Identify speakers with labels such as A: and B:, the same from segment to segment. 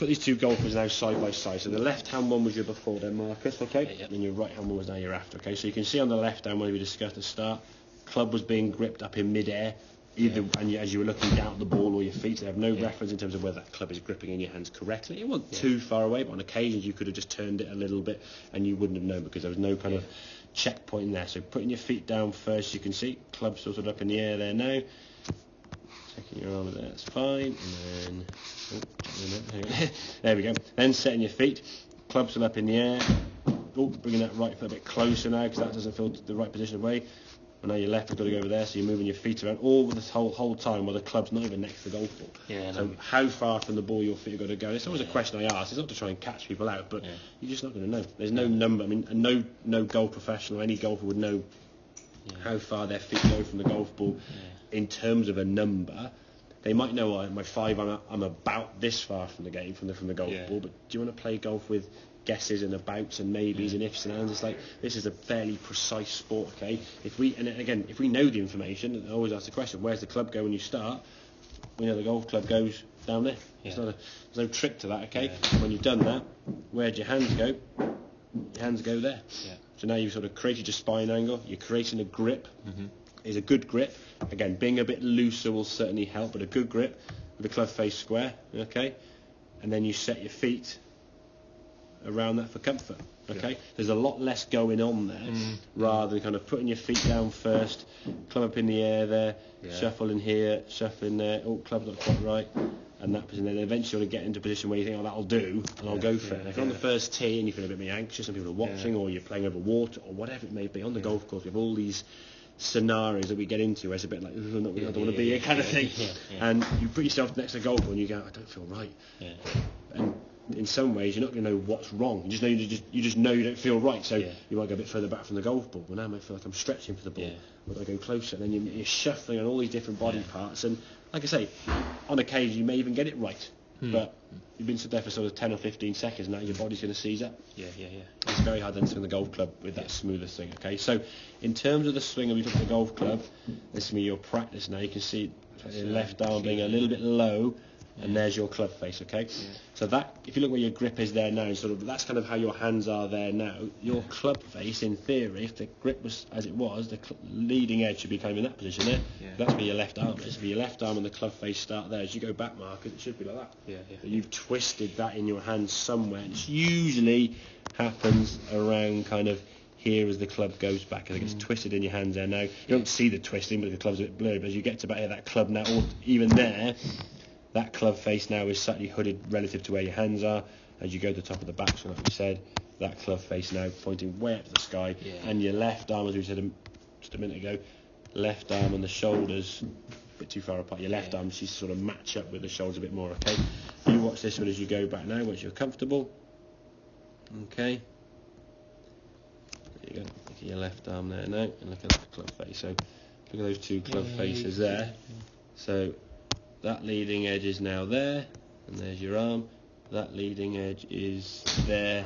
A: put these two golfers now side by side. So the left-hand one was your before then, Marcus, okay?
B: Yeah.
A: And your right-hand one was now your after, okay? So you can see on the left-hand one we discussed at the start, club was being gripped up in mid-air, and as you were looking down at the ball or your feet, they have no reference in terms of whether that club is gripping in your hands correctly. It wasn't too far away, but on occasions you could have just turned it a little bit and you wouldn't have known because there was no kind of checkpoint in there. So putting your feet down first, you can see club sort of up in the air there now. Checking your arm there, that's fine. And then, there we go. Then setting your feet, club still up in the air. Bringing that right foot a bit closer now because that doesn't feel the right position away. And now your left has got to go over there, so you're moving your feet around all this whole time while the club's not even next to the golf ball. So how far from the ball your feet are going to go? It's always a question I ask. It's not to try and catch people out, but you're just not going to know. There's no number. I mean, no golf professional, any golfer would know how far their feet go from the golf ball in terms of a number. They might know my 5, I'm about this far from the game, from the golf ball, but do you want to play golf with guesses and abouts and maybes and ifs and ands? It's like, this is a fairly precise sport, okay? If we know the information, I always ask the question, where's the club go when you start? We know the golf club goes down there. There's no trick to that, okay? When you've done that, where'd your hands go? Your hands go there. So now you've sort of created your spine angle, you're creating a grip. Is a good grip. Again, being a bit looser will certainly help, but a good grip with the club face square, okay? And then you set your feet around that for comfort, okay? There's a lot less going on there, rather than kind of putting your feet down first, club up in the air there, shuffling here, shuffling there, club's not quite right, and that position, then eventually get into a position where you think, oh, that'll do, and I'll go for it. And if you're on the first tee and you feel a bit anxious and people are watching, or you're playing over water, or whatever it may be, on the golf course, we have all these scenarios that we get into where it's a bit like, I don't want to be here kind of thing, and you put yourself next to the golf ball and you go, I don't feel right, and in some ways you're not going to know what's wrong. You just know you don't feel right, so you might go a bit further back from the golf ball. Well, now I might feel like I'm stretching for the ball. Would I go closer? And then you're shuffling on all these different body parts, and like I say, on occasion you may even get it right, but you've been stood there for sort of 10 or 15 seconds, now your body's going to seize up. It's very hard then to swing the golf club with that smoother swing, okay? So in terms of the swing of the golf club, this is going to be your practice now. You can see your left arm being a little bit low, and there's your club face, okay? So that, if you look where your grip is there now, sort of, that's kind of how your hands are there now. Your club face, in theory, if the grip was as it was, the leading edge should be kind of in that position there. That's where your left arm is. For your left arm and the club face start there. As you go back, Marcus, it should be like that. But you've twisted that in your hand somewhere. It usually happens around kind of here as the club goes back. I think it's twisted in your hands there now. You don't see the twisting, but the club's a bit blurry. But as you get to about here, that club now, or even there, that club face now is slightly hooded relative to where your hands are. As you go to the top of the backswing, like we said, that club face now pointing way up to the sky, and your left arm, as we said just a minute ago, left arm and the shoulders a bit too far apart. Your left arm should sort of match up with the shoulders a bit more, okay? You watch this one as you go back now, once you're comfortable. Okay. There you go. Look at your left arm there now, and look at that club face. So look at those two club faces there. So that leading edge is now there, and there's your arm. That leading edge is there,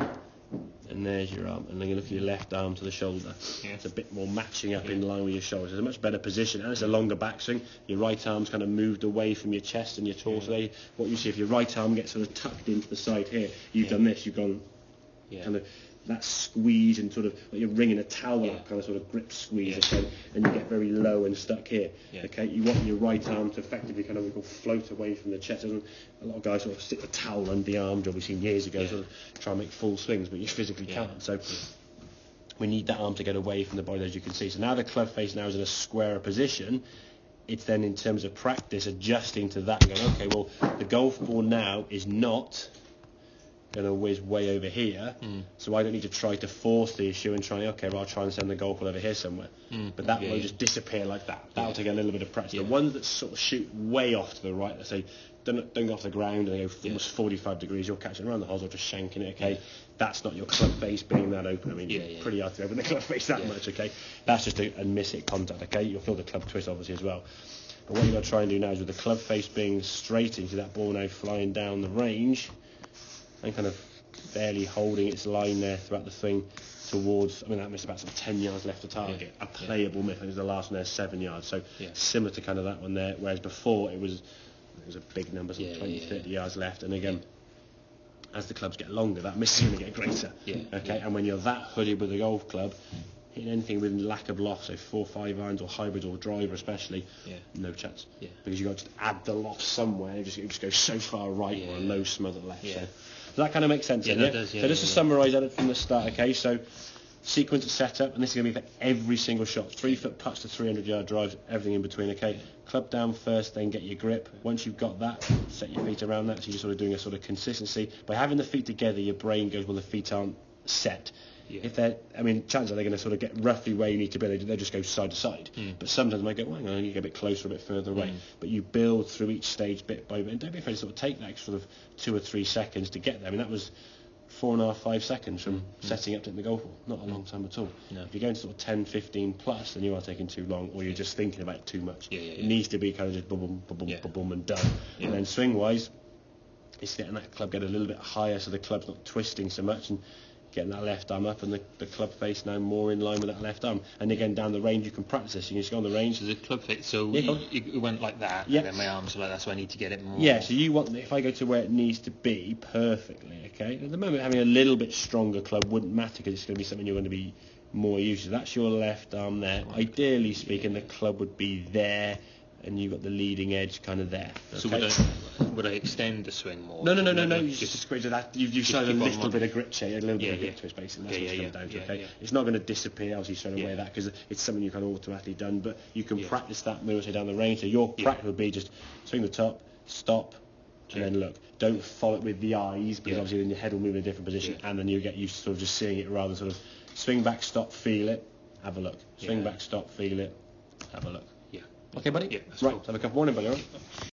A: and there's your arm. And then you look at your left arm to the shoulder. It's a bit more matching up in line with your shoulders. It's a much better position, and it's a longer backswing. Your right arm's kind of moved away from your chest and your torso. What you see, if your right arm gets sort of tucked into the side here, you've done this, you've gone kind of that squeeze and sort of like you're wringing a towel up, kind of sort of grip squeeze, okay, and you get very low and stuck here. Okay, you want your right arm to effectively kind of float away from the chest. A lot of guys sort of stick the towel under the arm job we've seen years ago, sort of try and make full swings, but you physically can't. So we need that arm to get away from the body, as you can see. So now the club face now is in a squarer position. It's then, in terms of practice, adjusting to that and going, okay, well, the golf ball now is not going to whiz way over here, so I don't need to try to force the issue and try, okay, well, I'll try and send the golf ball over here somewhere. But that will just disappear like that. That'll take a little bit of practice. The ones that sort of shoot way off to the right, let's say, don't go off the ground and they go almost 45 degrees, you're catching around the hosel, just shanking it, okay? That's not your club face being that open. I mean, pretty hard to open the club face that much, okay? That's just a miss-hit contact, okay? You'll feel the club twist, obviously, as well. But what you've got to try and do now is, with the club face being straight into that ball now flying down the range, and kind of barely holding its line there throughout the swing towards, I mean, that missed about sort of 10 yards left to target, a playable miss. I think it was the last one there, 7 yards, so similar to kind of that one there, whereas before it was a big number, some 20, 30 yards left, and again, as the clubs get longer, that miss is going to get greater.
B: Yeah.
A: Okay, and when you're that hooded with a golf club, hitting anything with lack of loft, so 4 or 5 irons or hybrid or driver especially, no chance.
B: Yeah.
A: Because you've got to add the loft somewhere. It just goes so far right or a low smother left.
B: Yeah.
A: So does that kind of make sense?
B: Yeah,
A: Then,
B: that does. Yeah,
A: so just to summarise that from the start, okay, so sequence of setup, and this is going to be for every single shot. 3-foot putts to 300-yard drives, everything in between, okay? Club down first, then get your grip. Once you've got that, set your feet around that, so you're just sort of doing a sort of consistency. By having the feet together, your brain goes, well, the feet aren't set.
B: Yeah.
A: If they're, I mean, chances are they're going to sort of get roughly where you need to be. They'll just go side to side. But sometimes they might go, well, hang on, you get a bit closer, a bit further away. But you build through each stage bit by bit. And don't be afraid to sort of take that sort of 2 or 3 seconds to get there. I mean, that was 4.5, 5 seconds from setting up to the golf ball. Not a long time at all.
B: No.
A: If you're going to sort of 10, 15 plus, then you are taking too long, or you're just thinking about it too much.
B: Yeah.
A: It needs to be kind of just boom, boom, boom, boom, boom, and done.
B: Yeah.
A: And then swing-wise, it's getting that club get a little bit higher, so the club's not twisting so much, and getting that left arm up, and the club face now more in line with that left arm. And again, down the range, you can practice this. You can just go on the range.
B: So the club face, so
A: Yeah.
B: you went like that,
A: Yeah.
B: and then my arms are like that, so I need to get it more.
A: Yeah, so you want, if I go to where it needs to be perfectly, okay? At the moment, having a little bit stronger club wouldn't matter because it's going to be something you're going to be more used to. That's your left arm there. Ideally speaking, the club would be there, and you've got the leading edge kind of there.
B: So
A: okay?
B: would I extend the swing more?
A: No. You just created that. You've started a
B: keep on
A: little bit of grip change, a little bit of
B: Yeah.
A: grip twist, basically. That's
B: Yeah,
A: what it's
B: yeah,
A: come down to.
B: yeah,
A: Okay,
B: yeah.
A: it's not going to disappear. Obviously, straight away
B: Yeah.
A: that because it's something you kind of automatically done. But you can
B: Yeah.
A: practice that move say down the range. So your practice would be just swing the top, stop, and then look. Don't follow it with the eyes because obviously then your head will move in a different position, and then you get used to sort of just seeing it rather than sort of swing back, stop, feel it, have a look. Swing back, stop, feel it, have a look.
B: Yeah.
A: Okay, buddy.
B: Yeah, that's
A: right.
B: cool.
A: Have a cup of morning, buddy. All right?